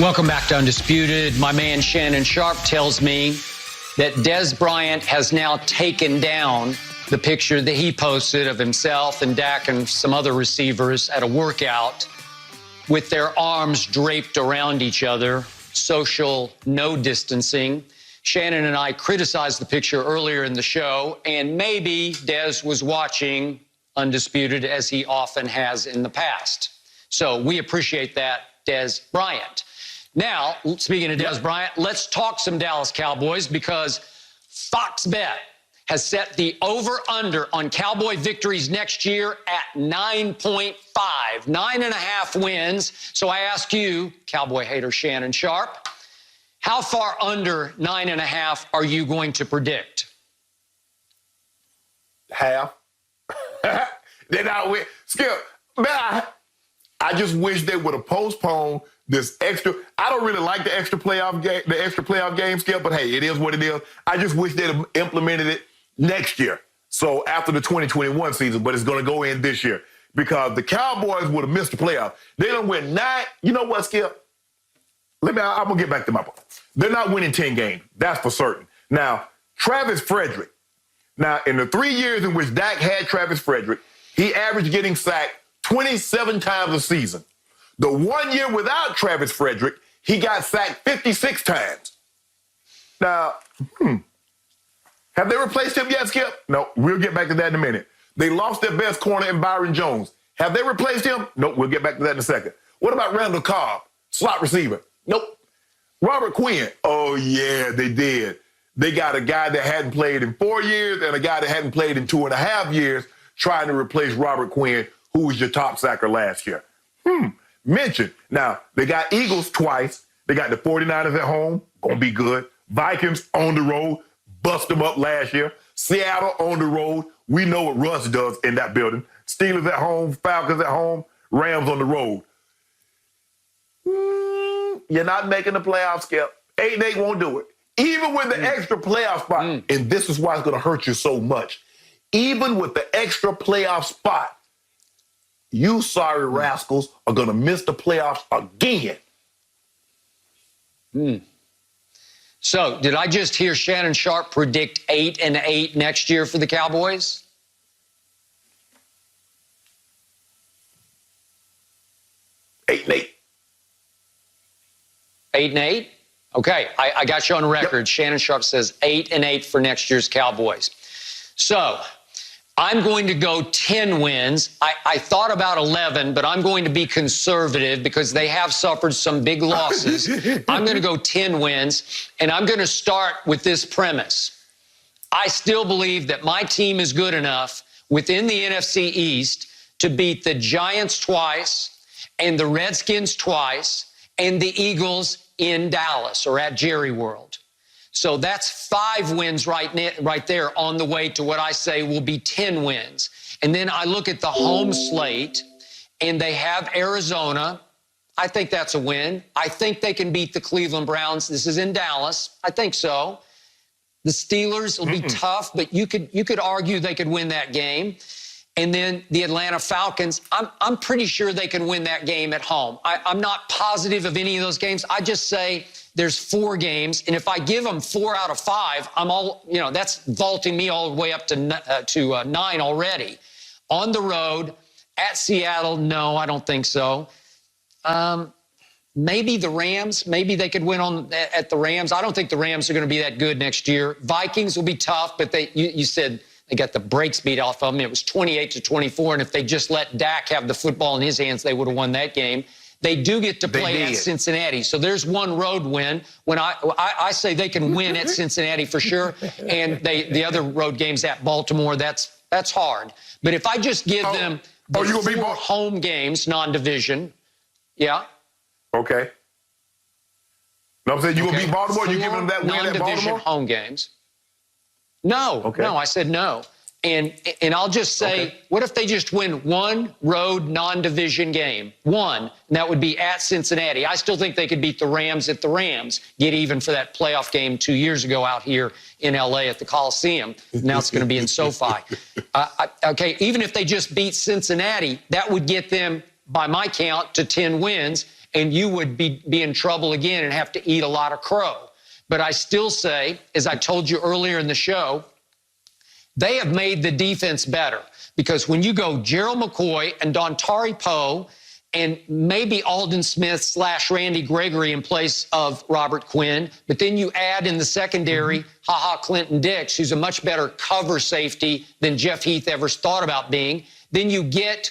Welcome back to Undisputed. My man Shannon Sharp tells me that Dez Bryant has now taken down the picture that he posted of himself and Dak and some other receivers at a workout with their arms draped around each other, social no distancing. Shannon and I criticized the picture earlier in the show, and maybe Dez was watching Undisputed as he often has in the past. So we appreciate that, Dez Bryant. Now, speaking of Dez Bryant, let's talk some Dallas Cowboys, because Fox Bet has set the over-under on Cowboy victories next year at 9.5, 9.5 wins. So I ask you, Cowboy hater Shannon Sharp, how far under 9.5 are you going to predict? Half. They're not win. Skip, man, I just wish they would have postponed this extra. I don't really like the extra playoff game, Skip, but hey, it is what it is. I just wish they'd have implemented it next year. So after the 2021 season, but it's going to go in this year, because the Cowboys would have missed the playoff. They don't win 9. You know what, Skip? I'm going to get back to my point. They're not winning 10 games. That's for certain. Now, Travis Frederick. Now, in the 3 years in which Dak had Travis Frederick, he averaged getting sacked 27 times a season. The 1 year without Travis Frederick, he got sacked 56 times. Now, have they replaced him yet, Skip? No, we'll get back to that in a minute. They lost their best corner in Byron Jones. Have they replaced him? Nope, we'll get back to that in a second. What about Randall Cobb, slot receiver? Nope. Robert Quinn? Oh, yeah, they did. They got a guy that hadn't played in 4 years and a guy that hadn't played in 2.5 years trying to replace Robert Quinn, who was your top sacker last year. Mentioned. Now, they got Eagles twice. They got the 49ers at home, gonna be good. Vikings on the road, bust them up last year. Seattle on the road. We know what Russ does in that building. Steelers at home, Falcons at home, Rams on the road. You're not making the playoffs, Skip. 8-8 won't do it. Even with the extra playoff spot, and this is why it's going to hurt you so much. Even with the extra playoff spot, you sorry rascals are going to miss the playoffs again. So, did I just hear Shannon Sharp predict 8-8 next year for the Cowboys? 8-8. 8-8? Okay, I got you on record. Yep. Shannon Sharp says 8-8 for next year's Cowboys. So, I'm going to go 10 wins. I thought about 11, but I'm going to be conservative because they have suffered some big losses. I'm going to go 10 wins, and I'm going to start with this premise. I still believe that my team is good enough within the NFC East to beat the Giants twice and the Redskins twice and the Eagles in Dallas or at Jerry World. So that's 5 wins right there on the way to what I say will be 10 wins. And then I look at the home slate, and they have Arizona. I think that's a win. I think they can beat the Cleveland Browns. This is in Dallas. I think so. The Steelers will be tough, but you could argue they could win that game. And then the Atlanta Falcons, I'm pretty sure they can win that game at home. I'm not positive of any of those games. I just say there's 4 games, and if I give them 4 out of 5, that's vaulting me all the way up to 9 already. On the road, at Seattle, no, I don't think so. Maybe the Rams, maybe they could win at the Rams. I don't think the Rams are going to be that good next year. Vikings will be tough, but you said they got the brakes beat off of them. It was 28-24, and if they just let Dak have the football in his hands, they would have won that game. They do get to play at Cincinnati. So there's one road win. When I say they can win at Cincinnati for sure, and the other road games at Baltimore, that's hard. But if I just give them the 4 home games, non-division, yeah. Okay. No, I'm saying you going to beat Baltimore? You giving them that win at Baltimore? Non-division home games. No, no, I said no. And I'll just say, what if they just win 1 road non-division game? 1, and that would be at Cincinnati. I still think they could beat the Rams at the Rams, get even for that playoff game 2 years ago out here in L.A. at the Coliseum. Now it's going to be in SoFi. Okay, even if they just beat Cincinnati, that would get them, by my count, to 10 wins. and you would be in trouble again and have to eat a lot of crow. But I still say, as I told you earlier in the show, they have made the defense better, because when you go Gerald McCoy and Dontari Poe and maybe Aldon Smith / Randy Gregory in place of Robert Quinn, but then you add in the secondary Clinton Dix, who's a much better cover safety than Jeff Heath ever thought about being. Then you get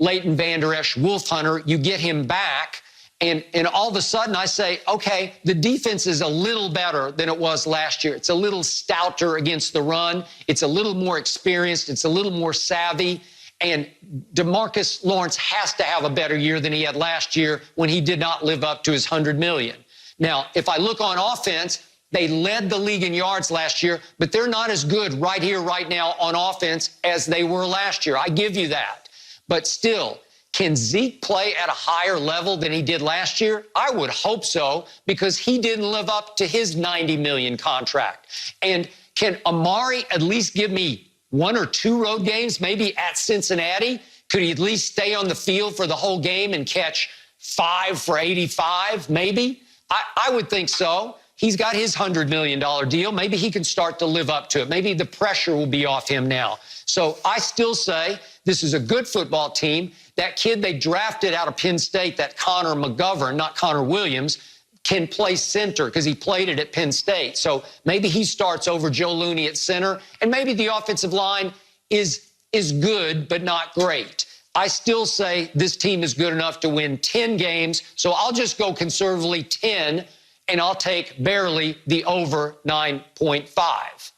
Leighton Vander Esch Wolfhunter, you get him back, and all of a sudden I say, okay, the defense is a little better than it was last year. It's a little stouter against the run. It's a little more experienced. It's a little more savvy. And DeMarcus Lawrence has to have a better year than he had last year when he did not live up to his $100 million. Now, if I look on offense, they led the league in yards last year, but they're not as good right here, right now on offense as they were last year. I give you that. But still, can Zeke play at a higher level than he did last year? I would hope so, because he didn't live up to his $90 million contract. And can Amari at least give me 1 or 2 road games, maybe at Cincinnati? Could he at least stay on the field for the whole game and catch 5 for 85, maybe? I would think so. He's got his $100 million deal. Maybe he can start to live up to it. Maybe the pressure will be off him now. So I still say this is a good football team. That kid they drafted out of Penn State, that Connor McGovern, not Connor Williams, can play center because he played it at Penn State. So maybe he starts over Joe Looney at center, and maybe the offensive line is good but not great. I still say this team is good enough to win 10 games, so I'll just go conservatively 10, and I'll take barely the over 9.5.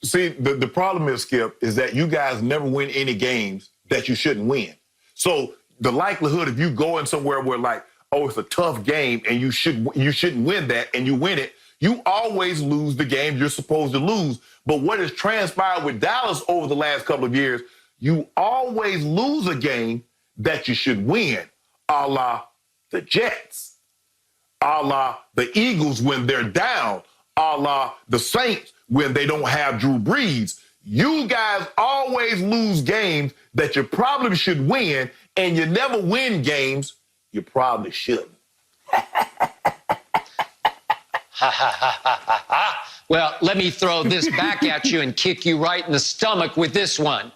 See, the problem is, Skip, is that you guys never win any games that you shouldn't win. So the likelihood of you going somewhere where, like, oh, it's a tough game and you shouldn't win that, and you win it, you always lose the game you're supposed to lose. But what has transpired with Dallas over the last couple of years, you always lose a game that you should win, a la the Jets, a la the Eagles when they're down, a la the Saints when they don't have Drew Brees. You guys always lose games that you probably should win, and you never win games you probably shouldn't. Well, let me throw this back at you and kick you right in the stomach with this one.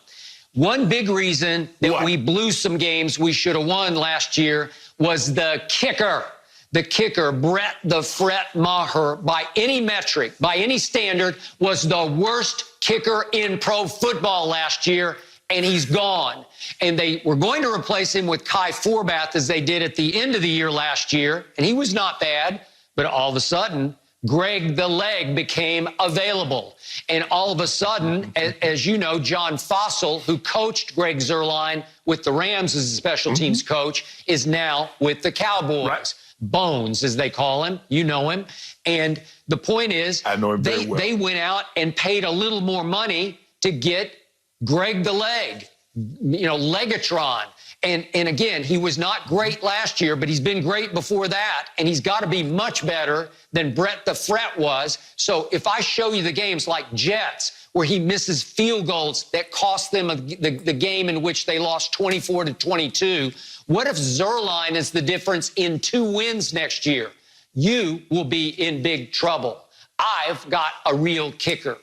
One big reason that we blew some games we should have won last year was the kicker. The kicker, Brett the Fret Maher, by any metric, by any standard, was the worst kicker in pro football last year, and he's gone. And they were going to replace him with Kai Forbath, as they did at the end of the year last year, and he was not bad, but all of a sudden, Greg the Leg became available. And all of a sudden, as you know, John Fossil, who coached Greg Zuerlein with the Rams as a special teams coach, is now with the Cowboys. Right. Bones, as they call him. You know him. And the point is, I know him very well. They went out and paid a little more money to get Greg the Leg, Legatron. And again, he was not great last year, but he's been great before that, and he's got to be much better than Brett the Fret was. So if I show you the games like Jets, where he misses field goals that cost them the game in which they lost 24-22, what if Zuerlein is the difference in 2 wins next year? You will be in big trouble. I've got a real kicker.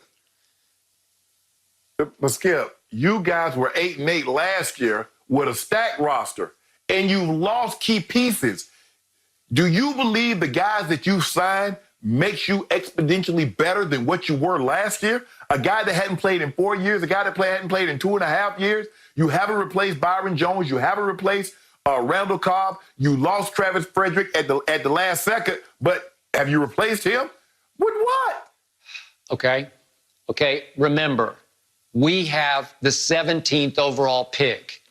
But Skip, you guys were 8-8 last year with a stacked roster, and you lost key pieces. Do you believe the guys that you signed makes you exponentially better than what you were last year? A guy that hadn't played in 4 years, a guy that hadn't played in 2.5 years. You haven't replaced Byron Jones. You haven't replaced Randall Cobb. You lost Travis Frederick at the last second, but have you replaced him? With what? Okay. Remember, we have the 17th overall pick.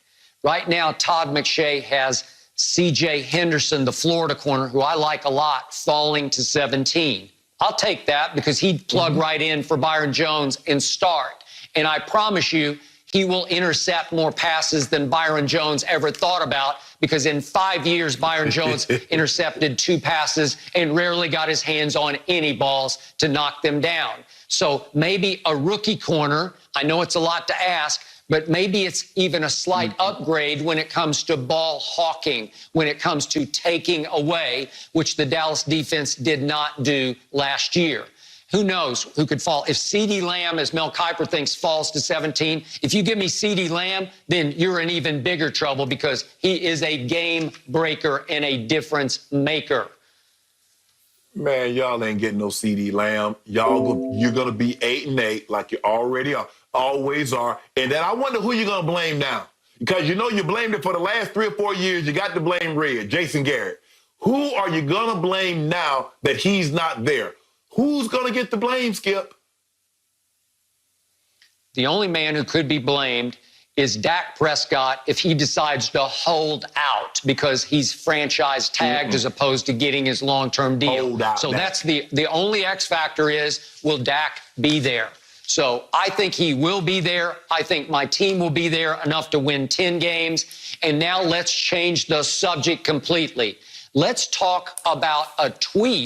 Right now, Todd McShay has C.J. Henderson, the Florida corner, who I like a lot, falling to 17. I'll take that because he'd plug right in for Byron Jones and start. And I promise you, he will intercept more passes than Byron Jones ever thought about, because in 5 years, Byron Jones intercepted 2 passes and rarely got his hands on any balls to knock them down. So maybe a rookie corner, I know it's a lot to ask, but maybe it's even a slight upgrade when it comes to ball hawking, when it comes to taking away, which the Dallas defense did not do last year. Who knows who could fall? If CeeDee Lamb, as Mel Kiper thinks, falls to 17, if you give me CeeDee Lamb, then you're in even bigger trouble because he is a game breaker and a difference maker. Man, y'all ain't getting no CeeDee Lamb. You're going to be 8-8 like you already are, always are. And then I wonder who you're going to blame now. Because you know you blamed it for the last 3 or 4 years. You got to blame Red, Jason Garrett. Who are you going to blame now that he's not there? Who's going to get the blame, Skip? The only man who could be blamed is Dak Prescott if he decides to hold out because he's franchise tagged as opposed to getting his long-term deal. Hold out, so Dak. that's the only X factor is, will Dak be there? So I think he will be there. I think my team will be there enough to win 10 games. And now let's change the subject completely. Let's talk about a tweet